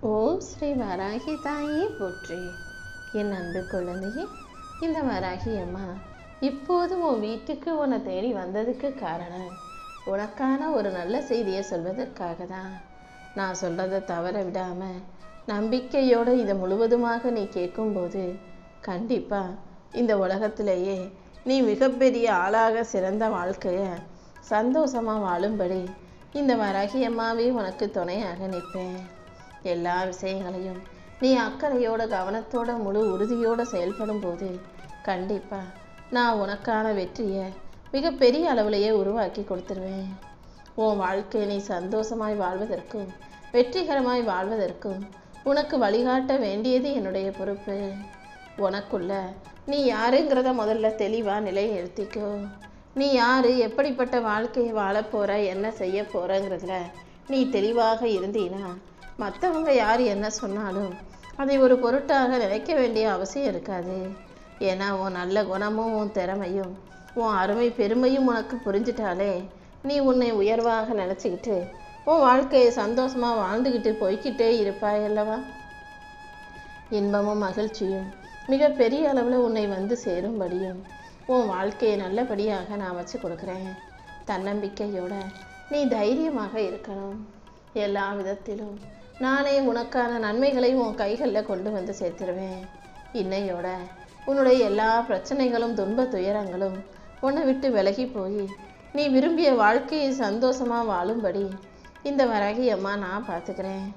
ஓம் ஸ்ரீ வராகி தாயே போற்றி. என் அன்பு குழந்தையே, இந்த வராகி அம்மா இப்போது உன் வீட்டுக்கு உன்னை தேடி வந்ததுக்கு காரணம் உனக்கான ஒரு நல்ல செய்தியை சொல்வதற்காக தான். நான் சொல்றதை தவற விடாம நம்பிக்கையோடு இதை முழுவதுமாக நீ கேட்கும்போது கண்டிப்பா இந்த உலகத்திலேயே நீ மிகப்பெரிய ஆளாக சிறந்த வாழ்க்கையை சந்தோஷமா வாழும்படி இந்த வராகி அம்மாவே உனக்கு துணையாக நிற்பேன். எல்லா விஷயங்களையும் நீ அக்கறையோட கவனத்தோட முழு உறுதியோடு செயல்படும் போது கண்டிப்பா நான் உனக்கான வெற்றியை மிகப்பெரிய அளவுலையே உருவாக்கி கொடுத்துருவேன். உன் வாழ்க்கையை நீ சந்தோஷமாய் வாழ்வதற்கும் வெற்றிகரமாய் வாழ்வதற்கும் உனக்கு வழிகாட்ட வேண்டியது என்னுடைய பொறுப்பு. உனக்குள்ள நீ யாருங்கிறத முதல்ல தெளிவா நிலைநிறுத்திக்கோ. நீ யாரு, எப்படிப்பட்ட வாழ்க்கையை வாழப்போற, என்ன செய்ய போறங்கிறதுல நீ தெளிவாக இருந்தீனா மற்றவங்க யார் என்ன சொன்னாலும் அதை ஒரு பொருட்டாக நினைக்க வேண்டிய அவசியம் இருக்காது. ஏன்னா உன் நல்ல குணமும் உன் திறமையும் உன் அருமை பெருமையும் உனக்கு புரிஞ்சிட்டாலே நீ உன்னை உயர்வாக நினச்சிக்கிட்டு உன் வாழ்க்கையை சந்தோஷமாக வாழ்ந்துக்கிட்டு போய்கிட்டே இருப்பாய் அல்லவா. இன்பமும் மகிழ்ச்சியும் மிக பெரிய அளவில் உன்னை வந்து சேரும்படியும் உன் வாழ்க்கையை நல்லபடியாக நான் வச்சு கொடுக்குறேன். தன்னம்பிக்கையோட நீ தைரியமாக இருக்கணும். எல்லா விதத்திலும் நானே உனக்கான நன்மைகளை உன் கைகளில் கொண்டு வந்து சேர்த்துருவேன். இன்னையோட உன்னுடைய எல்லா பிரச்சனைகளும் துன்ப துயரங்களும் உன்னை விட்டு விலகி போய் நீ விரும்பிய வாழ்க்கையை சந்தோஷமாக வாழும்படி இந்த வராகி அம்மா நான் பார்த்துக்கிறேன்.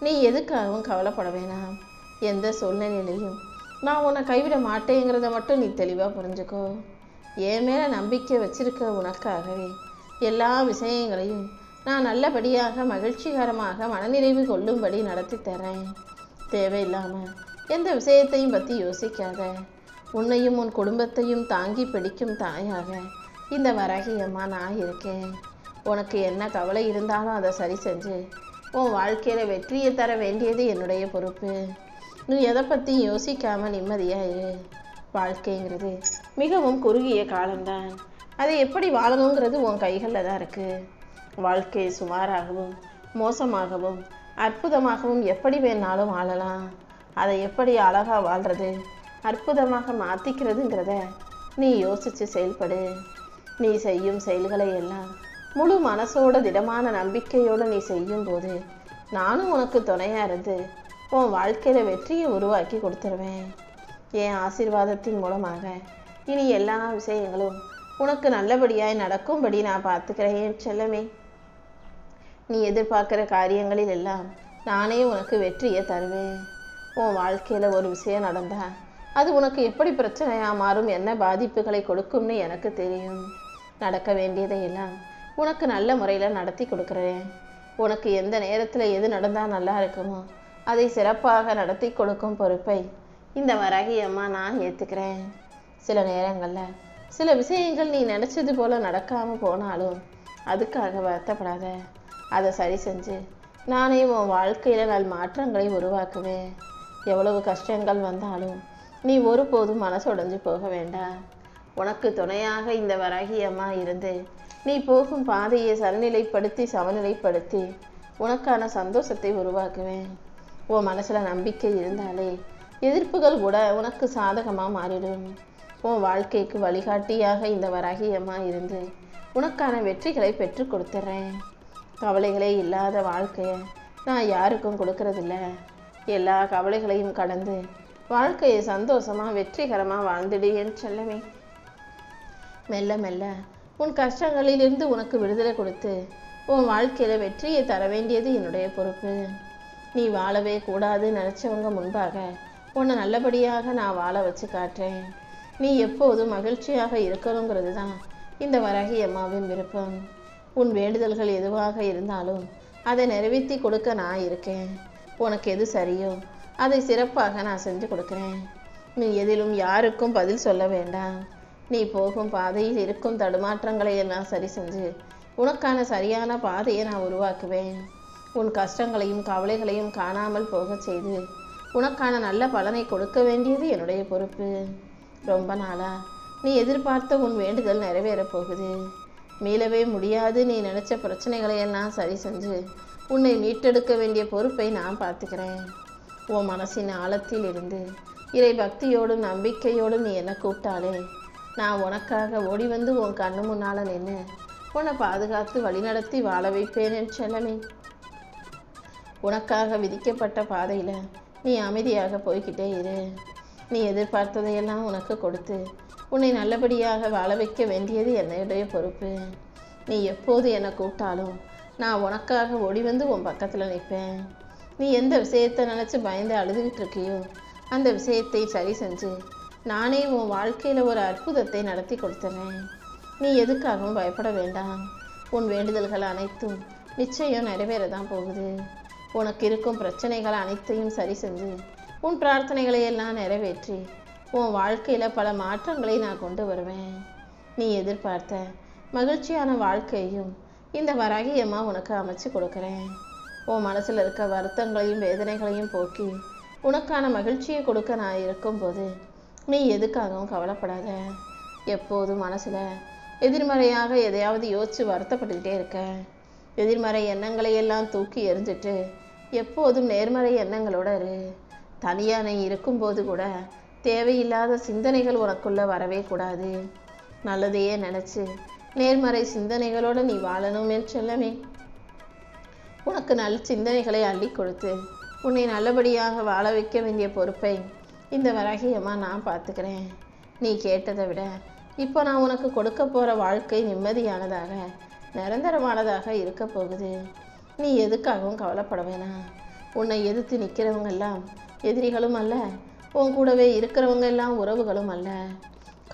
நீ எதுக்காகவும் கவலைப்பட வேணாம். எந்த சூழ்நிலையிலையும் நான் உன்னை கைவிட மாட்டேங்கிறத மட்டும் நீ தெளிவாக புரிஞ்சுக்கோ. என் மேலே நம்பிக்கை வச்சிருக்க உனக்காகவே எல்லா விஷயங்களையும் நான் நல்லபடியாக மகிழ்ச்சிகரமாக மனநிறைவு கொள்ளும்படி நடத்தி தரேன். தேவையில்லாமல் எந்த விஷயத்தையும் பற்றி யோசிக்காத. உன்னையும் உன் குடும்பத்தையும் தாங்கி பிடிக்கும் தாயாக இந்த வராகி அம்மா நான் இருக்கேன். உனக்கு என்ன கவலை இருந்தாலும் அதை சரி செஞ்சு உன் வாழ்க்கையில் வெற்றியை தர வேண்டியது என்னுடைய பொறுப்பு. நீ எதை பற்றி யோசிக்காமல் நிம்மதியாக இரு. வாழ்க்கைங்கிறது மிகவும் குறுகிய காலம்தான். அதை எப்படி வாழணுங்கிறது உன் கைகளில் தான் இருக்குது. வாழ்க்கை சுமாராகவும் மோசமாகவும் அற்புதமாகவும் எப்படி வேணாலும் வாழலாம். அதை எப்படி அழகாக வாழ்கிறது, அற்புதமாக மாற்றிக்கிறதுங்கிறத நீ யோசித்து செயல்படு. நீ செய்யும் செயல்களை எல்லாம் முழு மனசோட திடமான நம்பிக்கையோடு நீ செய்யும்போது நானும் உனக்கு துணையாக இருந்து உன் வாழ்க்கையில் வெற்றியை உருவாக்கி கொடுத்துருவேன். என் ஆசீர்வாதத்தின் மூலமாக இனி எல்லா விஷயங்களும் உனக்கு நல்லபடியாய் நடக்கும்படி நான் பார்த்துக்கிறேன் செல்லமே. நீ எதிர்பார்க்குற காரியங்களில் எல்லாம் நானே உனக்கு வெற்றியை தருவேன். உன் வாழ்க்கையில் ஒரு விஷயம் நடந்தா அது உனக்கு எப்படி பிரச்சனையாக மாறும், என்ன பாதிப்புகளை கொடுக்கும்னு எனக்கு தெரியும். நடக்க வேண்டியதையெல்லாம் உனக்கு நல்ல முறையில் நடத்தி கொடுக்குறேன். உனக்கு எந்த நேரத்தில் எது நடந்தால் நல்லா இருக்குமோ அதை சிறப்பாக நடத்தி கொடுக்கும் பொறுப்பை இந்த வராகி அம்மா நான் ஏற்றுக்கிறேன். சில நேரங்களில் சில விஷயங்கள் நீ நினச்சது போல் நடக்காமல் போனாலும் அதுக்காக வருத்தப்படாத. அதை சரி செஞ்சு நானே உன் வாழ்க்கையில் நல் மாற்றங்களை உருவாக்குவேன். எவ்வளவு கஷ்டங்கள் வந்தாலும் நீ ஒருபோதும் மனசுடைஞ்சு போக வேண்டாம். உனக்கு துணையாக இந்த வராகி அம்மா இருந்து நீ போகும் பாதையை சமநிலைப்படுத்தி உனக்கான சந்தோஷத்தை உருவாக்குவேன். உன் மனசில் நம்பிக்கை இருந்தாலே எதிர்ப்புகள் கூட உனக்கு சாதகமாக மாறிடும். உன் வாழ்க்கைக்கு வழிகாட்டியாக இந்த வராகி அம்மா இருந்து உனக்கான வெற்றிகளை பெற்று கொடுத்துட்றேன். கவலைகளே இல்லாத வாழ்க்கையை நான் யாருக்கும் கொடுக்கறதில்ல. எல்லா கவலைகளையும் கடந்து வாழ்க்கையை சந்தோஷமாக வெற்றிகரமாக வாழ்ந்துடு என் செல்லமே. மெல்ல மெல்ல உன் கஷ்டங்களிலிருந்து உனக்கு விடுதலை கொடுத்து உன் வாழ்க்கையில் வெற்றியை தர வேண்டியது என்னுடைய பொறுப்பு. நீ வாழவே கூடாது நினச்சவங்க முன்பாக உன்னை நல்லபடியாக நான் வாழ வச்சு காட்டுறேன். நீ எப்போதும் மகிழ்ச்சியாக இருக்கணுங்கிறது தான் இந்த வராகி அம்மாவின் விருப்பம். உன் வேண்டுதல்கள் எதுவாக இருந்தாலும் அதை நிறைவேற்றி கொடுக்க நான் இருக்கேன். உனக்கு எது சரியோ அதை சிறப்பாக நான் செஞ்சு கொடுக்குறேன். நீ எதிலும் யாருக்கும் பதில் சொல்ல வேண்டாம். நீ போகும் பாதையில் இருக்கும் தடுமாற்றங்களை எல்லாம் சரி செஞ்சு உனக்கான சரியான பாதையை நான் உருவாக்குவேன். உன் கஷ்டங்களையும் கவலைகளையும் காணாமல் போக செய்து உனக்கான நல்ல பலனை கொடுக்க வேண்டியது என்னுடைய பொறுப்பு. ரொம்ப நாளா நீ எதிர்பார்த்த உன் வேண்டுதல் நிறைவேறப் போகுது. மீளவே முடியாது நீ நினச்ச பிரச்சனைகளை எல்லாம் சரி செஞ்சு உன்னை மீட்டெடுக்க வேண்டிய பொறுப்பை நான் பார்த்துக்கிறேன். உன் மனசின் ஆழத்தில் இருந்து இறை பக்தியோடும் நம்பிக்கையோடும் நீ என்ன கூப்பிட்டாலே நான் உனக்காக ஓடி வந்து உன் கண்ணு முன்னால் நின்று உன்னை பாதுகாத்து வழிநடத்தி வாழ வைப்பேன் என் செல்லமே. உனக்காக விதிக்கப்பட்ட பாதையில் நீ அமைதியாக போய்கிட்டே இரு. நீ எதிர்பார்த்ததையெல்லாம் உனக்கு கொடுத்து உன்னை நல்லபடியாக வாழ வைக்க வேண்டியது என்னுடைய பொறுப்பு. நீ எப்போது என்னை கூப்பிட்டாலும் நான் உனக்காக ஓடி வந்து உன் பக்கத்தில் நிற்பேன். நீ எந்த விஷயத்தை நினச்சி பயந்து அழுதுகிட்டு இருக்கியோ அந்த விஷயத்தை சரி செஞ்சு நானே உன் வாழ்க்கையில் ஒரு அற்புதத்தை நடத்தி கொடுத்துறேன். நீ எதுக்காகவும் பயப்பட வேண்டாம். உன் வேண்டுதல்கள் அனைத்தும் நிச்சயம் நிறைவேறதான் போகுது. உனக்கு இருக்கும் பிரச்சனைகள் அனைத்தையும் சரி செஞ்சு உன் பிரார்த்தனைகளை எல்லாம் நிறைவேற்றி உன் வாழ்க்கையில் பல மாற்றங்களை நான் கொண்டு வருவேன். நீ எதிர்பார்த்த மகிழ்ச்சியான வாழ்க்கையும் இந்த வராகி அம்மா உனக்கு அமைச்சு கொடுக்குறேன். உன் மனசில் இருக்க வருத்தங்களையும் வேதனைகளையும் போக்கி உனக்கான மகிழ்ச்சியை கொடுக்க நான் இருக்கும்போது நீ எதுக்காகவும் கவலைப்படாத. எப்போதும் மனசில் எதிர்மறையாக எதையாவது யோசித்து வருத்தப்பட்டுக்கிட்டே இருக்க. எதிர்மறை எண்ணங்களை எல்லாம் தூக்கி எறிஞ்சிட்டு எப்போதும் நேர்மறை எண்ணங்களோட இரு. தனியாக நீ இருக்கும்போது கூட தேவையில்லாத சிந்தனைகள் உனக்குள்ளே வரவே கூடாது. நல்லதையே நினச்சி நேர்மறை சிந்தனைகளோடு நீ வாழணுமே செல்லமே. உனக்கு நல்ல சிந்தனைகளை அள்ளி கொடுத்து உன்னை நல்லபடியாக வாழ வைக்க வேண்டிய பொறுப்பை இந்த வராகியமாக நான் பார்த்துக்கிறேன். நீ கேட்டதை விட இப்போ நான் உனக்கு கொடுக்க போகிற வாழ்க்கை நிம்மதியானதாக நிரந்தரமானதாக இருக்க போகுது. நீ எதுக்காகவும் கவலைப்பட வேணாம். உன்னை எதிர்த்து நிற்கிறவங்கெல்லாம் எதிரிகளும் அல்ல, உன் கூடவே இருக்கிறவங்க எல்லாம் உறவுகளும் அல்ல.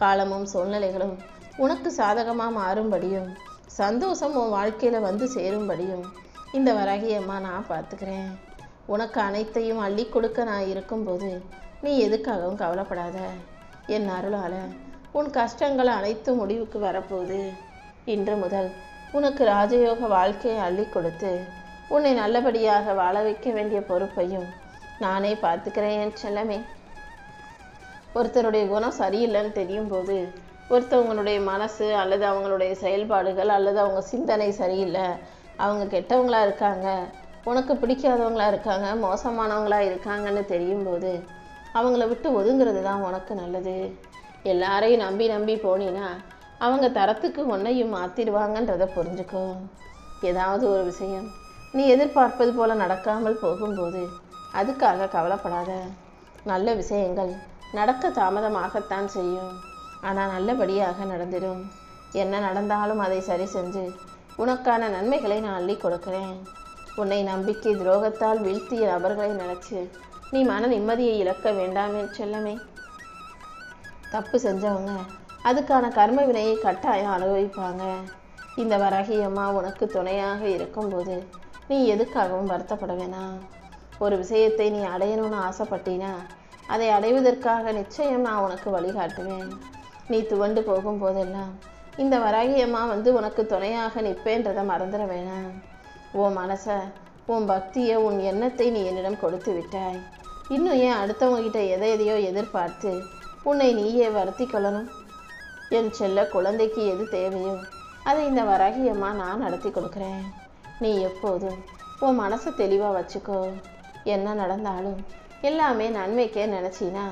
காலமும் சூழ்நிலைகளும் உனக்கு சாதகமாக மாறும்படியும் சந்தோஷம் உன் வாழ்க்கையில் வந்து சேரும்படியும் இந்த வராகியம்மா நான் பார்த்துக்கிறேன். உனக்கு அனைத்தையும் அள்ளி கொடுக்க நான் இருக்கும்போது நீ எதுக்காகவும் கவலைப்படாத. என் அருளால் உன் கஷ்டங்கள் அனைத்தும் முடிவுக்கு வரப்போகுது. இன்று முதல் உனக்கு ராஜயோக வாழ்க்கையை அள்ளி கொடுத்து உன்னை நல்லபடியாக வாழ வைக்க வேண்டிய பொறுப்பையும் நானே பார்த்துக்கிறேன் என் செல்லமே. ஒருத்தருடைய குணம் சரியில்லைன்னு தெரியும் போது ஒருத்தவங்களுடைய மனசு அல்லது அவங்களுடைய செயல்பாடுகள் அல்லது அவங்க சிந்தனை சரியில்லை, அவங்க கெட்டவங்களாக இருக்காங்க, உனக்கு பிடிக்காதவங்களாக இருக்காங்க, மோசமானவங்களாக இருக்காங்கன்னு தெரியும் போது அவங்கள விட்டு ஒதுங்கிறது தான் உனக்கு நல்லது. எல்லாரையும் நம்பி நம்பி போனீன்னா அவங்க தரத்துக்கு ஒன்றையும் மாற்றிடுவாங்கன்றதை புரிஞ்சுக்கோ. ஏதாவது ஒரு விஷயம் நீ எதிர்பார்ப்பது போல் நடக்காமல் போகும்போது அதுக்காக கவலைப்படாத. நல்ல விஷயங்கள் நடக்க தாமதமாகத்தான் செய்யும், ஆனால் நல்லபடியாக நடந்திடும். என்ன நடந்தாலும் அதை சரி செஞ்சு உனக்கான நன்மைகளை நான் அள்ளி கொடுக்கிறேன். உன்னை நம்பிக்கை துரோகத்தால் வீழ்த்திய நபர்களை நினச்சி நீ மன நிம்மதியை இழக்க வேண்டாமே செல்லமே. தப்பு செஞ்சவங்க அதுக்கான கர்ம வினையை கட்டாயம் அனுபவிப்பாங்க. இந்த வராகியம்மா உனக்கு துணையாக இருக்கும்போது நீ எதுக்காகவும் வருத்தப்பட வேணாம். ஒரு விஷயத்தை நீ அடையணும்னு ஆசைப்பட்டினா அதை அடைவதற்காக நிச்சயம் நான் உனக்கு வழிகாட்டுவேன். நீ துவண்டு போகும்போதெல்லாம் இந்த வராகியம்மா வந்து உனக்கு துணையாக நிற்பேன்றதை மறந்துட வேணாம். உன் மனசை, உன் பக்தியை, உன் எண்ணத்தை நீ என்னிடம் கொடுத்து விட்டாய். இன்னும் ஏன் அடுத்தவங்ககிட்ட எதையோ எதிர்பார்த்து உன்னை நீயே வருத்தி கொள்ளணும்? என் செல்ல குழந்தைக்கு எது தேவையோ அதை இந்த வராகியம்மா நான் நடத்தி கொடுக்குறேன். நீ எப்போதும் உன் மனசை தெளிவாக வச்சுக்கோ. என்ன நடந்தாலும் எல்லாமே நன்மைக்கே நினச்சினா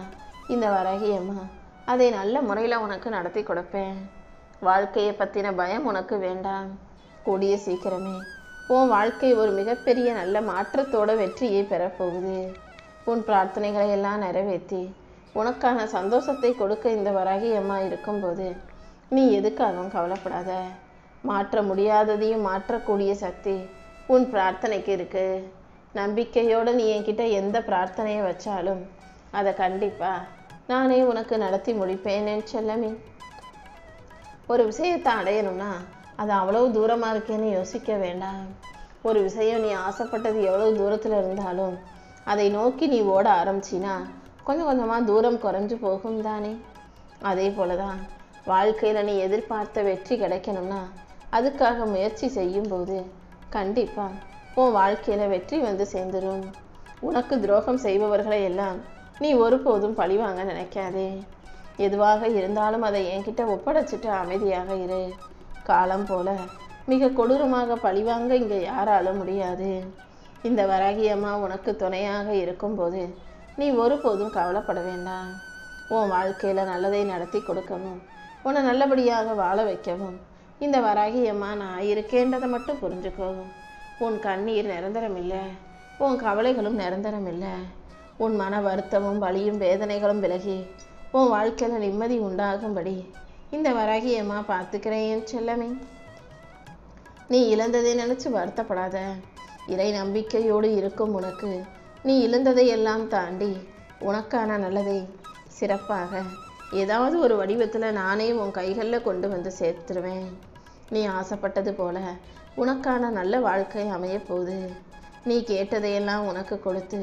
இந்த வராகியம்மா அதை நல்ல முறையில் உனக்கு நடத்தி கொடுப்பேன். வாழ்க்கையை பற்றின பயம் உனக்கு வேண்டாம். கூடிய சீக்கிரமே உன் வாழ்க்கை ஒரு மிகப்பெரிய நல்ல மாற்றத்தோட வெற்றியை பெறப்போகுது. உன் பிரார்த்தனைகளை எல்லாம் நிறைவேற்றி உனக்கான சந்தோஷத்தை கொடுக்க இந்த வராகியம்மா இருக்கும்போது நீ எதுக்காகவும் கவலைப்படாத. மாற்ற முடியாததையும் மாற்றக்கூடிய சக்தி உன் பிரார்த்தனைக்கு இருக்கு. நம்பிக்கையோடு நீ என்கிட்ட எந்த பிரார்த்தனையை வச்சாலும் அதை கண்டிப்பாக நானே உனக்கு நடத்தி முடிப்பேன் என் செல்லமே. ஒரு விஷயத்தை அடையணும்னா அது அவ்வளவு தூரமாக இருக்கேன்னு யோசிக்க வேண்டாம். ஒரு விஷயம் நீ ஆசைப்பட்டது எவ்வளவு தூரத்தில் இருந்தாலும் அதை நோக்கி நீ ஓட ஆரம்பிச்சின்னா கொஞ்சம் கொஞ்சமாக தூரம் குறைஞ்சு போகும் தானே. அதே போல தான் வாழ்க்கையில் நீ எதிர்பார்த்த வெற்றி கிடைக்கணும்னா அதுக்காக முயற்சி செய்யும்போது கண்டிப்பாக உன் வாழ்க்கையில் வெற்றி வந்து சேர்ந்துடும். உனக்கு துரோகம் செய்பவர்களை எல்லாம் நீ ஒருபோதும் பழிவாங்க நினைக்காதே. எதுவாக இருந்தாலும் அதை என்கிட்ட ஒப்படைச்சிட்டு அமைதியாக இரு. காலம் போல மிக கொடூரமாக பழிவாங்க இங்கே யாராலும் முடியாது. இந்த வராகி அம்மா உனக்கு துணையாக இருக்கும்போது நீ ஒருபோதும் கவலைப்பட வேண்டாம். உன் வாழ்க்கையில் நல்லதை நடத்தி கொடுக்கவும் உன்னை நல்லபடியாக வாழ வைக்கவும் இந்த வராகி அம்மா நான் இருக்கேன்றதை மட்டும் புரிஞ்சுக்கவும். உன் கண்ணீர் நிரந்தரம் இல்லை, உன் கவலைகளும் நிரந்தரம் இல்லை. உன் மன வருத்தமும் வலியும் வேதனைகளும் விலகி உன் வாழ்க்கையில் நிம்மதி உண்டாகும்படி இந்த வராகி அம்மா பார்த்துக்கிறேன் செல்லமே. நீ இழந்ததை நினச்சி வருத்தப்படாத. இறை நம்பிக்கையோடு இருக்கும் உனக்கு நீ இழந்ததை எல்லாம் தாண்டி உனக்கான நல்லதை சிறப்பாக ஏதாவது ஒரு வடிவத்தில் நானே உன் கைகளில் கொண்டு வந்து சேர்த்துருவேன். நீ ஆசைப்பட்டது போல உனக்கான நல்ல வாழ்க்கை அமையப்போகுது. நீ கேட்டதையெல்லாம் உனக்கு கொடுத்து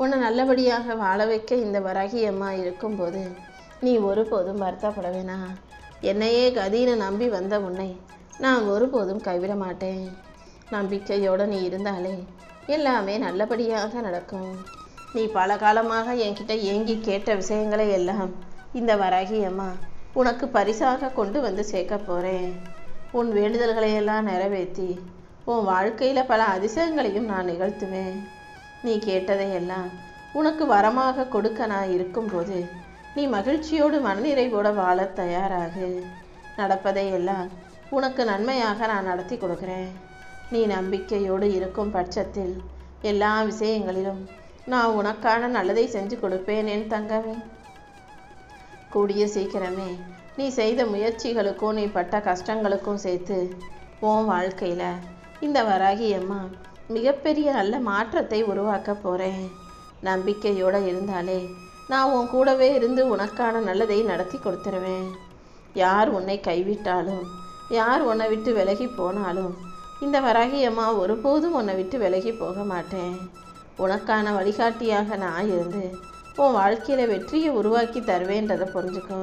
உன்னை நல்லபடியாக வாழ வைக்க இந்த வராகி அம்மா இருக்கும்போது நீ ஒருபோதும் வருத்தப்பட வேணாம். என்னையே கதின்னு நம்பி வந்த உன்னை நான் ஒருபோதும் கைவிட மாட்டேன். நம்பிக்கையோடு நீ இருந்தாலே எல்லாமே நல்லபடியாக நடக்கும். நீ பல காலமாக என்கிட்ட ஏங்கி கேட்ட விஷயங்களை எல்லாம் இந்த வராகி அம்மா உனக்கு பரிசாக கொண்டு வந்து சேர்க்க போகிறேன். உன் வேண்டுதல்களை எல்லாம் நிறைவேற்றி உன் வாழ்க்கையில் பல அதிசயங்களையும் நான் நிகழ்த்துவேன். நீ கேட்டதையெல்லாம் உனக்கு வரமாக கொடுக்க நான் இருக்கும்போது நீ மகிழ்ச்சியோடு மனநிறைவோடு வாழ தயாராகு. நடப்பதையெல்லாம் உனக்கு நன்மையாக நான் நடத்தி கொடுக்குறேன். நீ நம்பிக்கையோடு இருக்கும் பட்சத்தில் எல்லா விஷயங்களிலும் நான் உனக்கான நல்லதை செஞ்சு கொடுப்பேன் என் தங்கமே. கூடிய சீக்கிரமே நீ செய்த முயற்சிகளுக்கும் நீ பட்ட கஷ்டங்களுக்கும் சேர்த்து உன் வாழ்க்கையில் இந்த வராகி அம்மா மிகப்பெரிய நல்ல மாற்றத்தை உருவாக்க போகிறேன். நம்பிக்கையோடு இருந்தாலே நான் உன் கூடவே இருந்து உனக்கான நல்லதை நடத்தி கொடுத்துருவேன். யார் உன்னை கைவிட்டாலும் யார் உன்னை விட்டு விலகி போனாலும் இந்த வராகி அம்மா ஒருபோதும் உன்னை விட்டு விலகி போக மாட்டேன். உனக்கான வழிகாட்டியாக நான் இருந்து உன் வாழ்க்கையில் வெற்றியை உருவாக்கி தருவேன்றதை புரிஞ்சுக்கோ.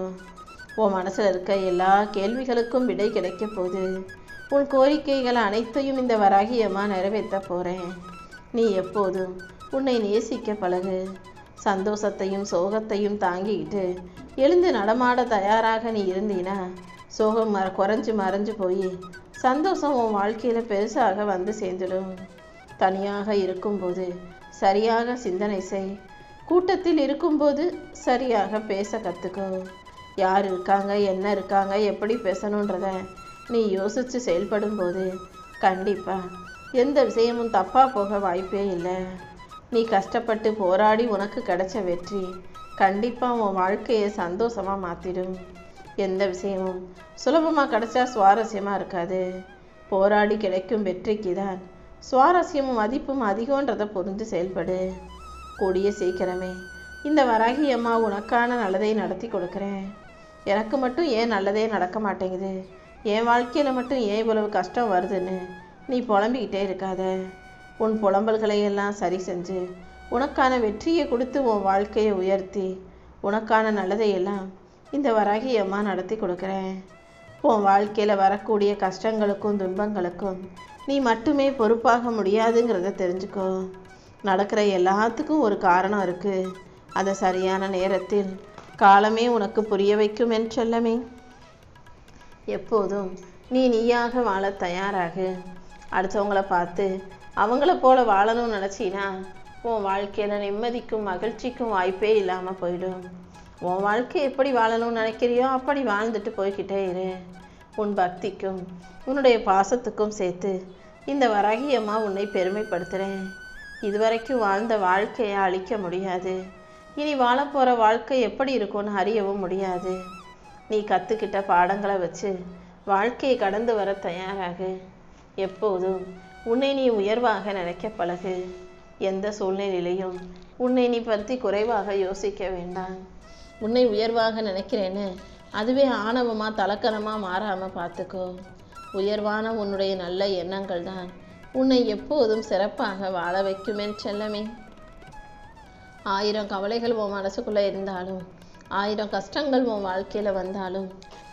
உன் மனசில் இருக்க எல்லா கேள்விகளுக்கும் விடை கிடைக்க போகுது. உன் கோரிக்கைகள் அனைத்தையும் இந்த வராகி அம்மா நிறைவேற்ற போகிறேன். நீ எப்போதும் உன்னை நேசிக்க பழகு. சந்தோஷத்தையும் சோகத்தையும் தாங்கிக்கிட்டு எழுந்து நடமாட தயாராக நீ இருந்தீனா சோகம் குறைஞ்சு மறைஞ்சு போய் சந்தோஷம் உன் வாழ்க்கையில் பெருசாக வந்து சேர்ந்துடும். தனியாக இருக்கும்போது சரியாக சிந்தனை செய். கூட்டத்தில் இருக்கும்போது சரியாக பேச கற்றுக்கோ. யார் இருக்காங்க, என்ன இருக்காங்க, எப்படி பேசணுன்றத நீ யோசித்து செயல்படும் போது கண்டிப்பாக எந்த விஷயமும் தப்பாக போக வாய்ப்பே இல்லை. நீ கஷ்டப்பட்டு போராடி உனக்கு கிடைச்ச வெற்றி கண்டிப்பாக உன் வாழ்க்கையை சந்தோஷமாக மாற்றிடும். எந்த விஷயமும் சுலபமாக கிடைச்சா சுவாரஸ்யமாக இருக்காது. போராடி கிடைக்கும் வெற்றிக்கு தான் சுவாரஸ்யமும் மதிப்பும் அதிகன்றதை புரிந்து செயல்படு. கூடிய சீக்கிரமே இந்த வராகி அம்மா உனக்கான நல்லதை நடத்தி கொடுக்குறேன். எனக்கு மட்டும் ஏன் நல்லதே நடக்க மாட்டேங்குது, என் வாழ்க்கையில் மட்டும் ஏன் இவ்வளவு கஷ்டம் வருதுன்னு நீ புலம்பிக்கிட்டே இருக்காத. உன் புலம்பல்களை எல்லாம் சரி செஞ்சு உனக்கான வெற்றியை கொடுத்து உன் வாழ்க்கையை உயர்த்தி உனக்கான நல்லதையெல்லாம் இந்த வராகி அம்மா நடத்தி கொடுக்குறேன். உன் வாழ்க்கையில் வரக்கூடிய கஷ்டங்களுக்கும் துன்பங்களுக்கும் நீ மட்டுமே பொறுப்பாக முடியாதுங்கிறத தெரிஞ்சுக்கோ. நடக்கிற எல்லாத்துக்கும் ஒரு காரணம் இருக்குது. அதை சரியான நேரத்தில் காலமே உனக்கு புரிய வைக்கும் என் செல்லமே. எப்போதும் நீயாக வாழ தயாராகு. அடுத்தவங்கள பார்த்து அவங்கள போல வாழணும்னு நினச்சினா உன் வாழ்க்கையில் நிம்மதிக்கும் மகிழ்ச்சிக்கும் வாய்ப்பே இல்லாமல் போயிடும். உன் வாழ்க்கை எப்படி வாழணும்னு நினைக்கிறியோ அப்படி வாழ்ந்துட்டு போய்கிட்டே இரு. உன் பக்திக்கும் உன்னுடைய பாசத்துக்கும் சேர்த்து இந்த வராகி அம்மா உன்னை பெருமைப்படுத்துகிறேன். இதுவரைக்கும் வாழ்ந்த வாழ்க்கையை அழிக்க முடியாது. இனி வாழப்போகிற வாழ்க்கை எப்படி இருக்கும்னு அறியவும் முடியாது. நீ கற்றுக்கிட்ட பாடங்களை வச்சு வாழ்க்கையை கடந்து வர தயாராகு. எப்போதும் உன்னை நீ உயர்வாக நினைக்க பழகு. எந்த சூழ்நிலையிலையும் உன்னை நீ பற்றி குறைவாக யோசிக்க வேண்டாம். உன்னை உயர்வாக நினைக்கிறேன்னு அதுவே ஆணவமாக தலக்கணமாக மாறாமல் பார்த்துக்கோ. உயர்வான உன்னுடைய நல்ல எண்ணங்கள் தான் உன்னை எப்போதும் சிறப்பாக வாழ வைக்குமே செல்லமே. 1000 கவலைகள் உன் மனசுக்குள்ளே இருந்தாலும் 1000 கஷ்டங்கள் உன் வாழ்க்கையில் வந்தாலும்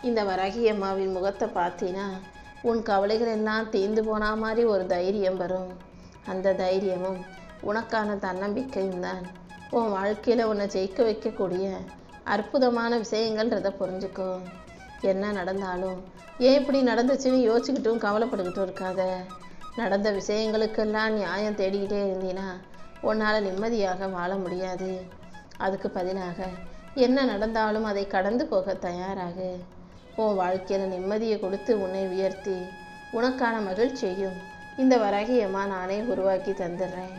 இந்த வராகி அம்மாவின் முகத்தை பார்த்தீன்னா உன் கவலைகள் எல்லாம் தீர்ந்து போன மாதிரி ஒரு தைரியம் வரும். அந்த தைரியமும் உனக்கான தன்னம்பிக்கையும் தான் உன் வாழ்க்கையில் உன்னை ஜெயிக்க வைக்கக்கூடிய அற்புதமான விஷயங்கள்ன்றதை புரிஞ்சுக்கோ. என்ன நடந்தாலும் ஏன் இப்படி நடந்துச்சுன்னு யோசிச்சுக்கிட்டும் கவலைப்பட்டுக்கிட்டும் இருக்காத. நடந்த விஷயங்களுக்கெல்லாம் நியாயம் தேடிக்கிட்டே இருந்தீன்னா உன்னால் நிம்மதியாக வாழ முடியாது. அதுக்கு பதிலாக என்ன நடந்தாலும் அதை கடந்து போக தயாராகு. உன் வாழ்க்கையில் நிம்மதியை கொடுத்து உன்னை உயர்த்தி உனக்கான மகிழ்ச்சியையும் இந்த வராகி அம்மா நானே உருவாக்கி தந்துடுறேன்.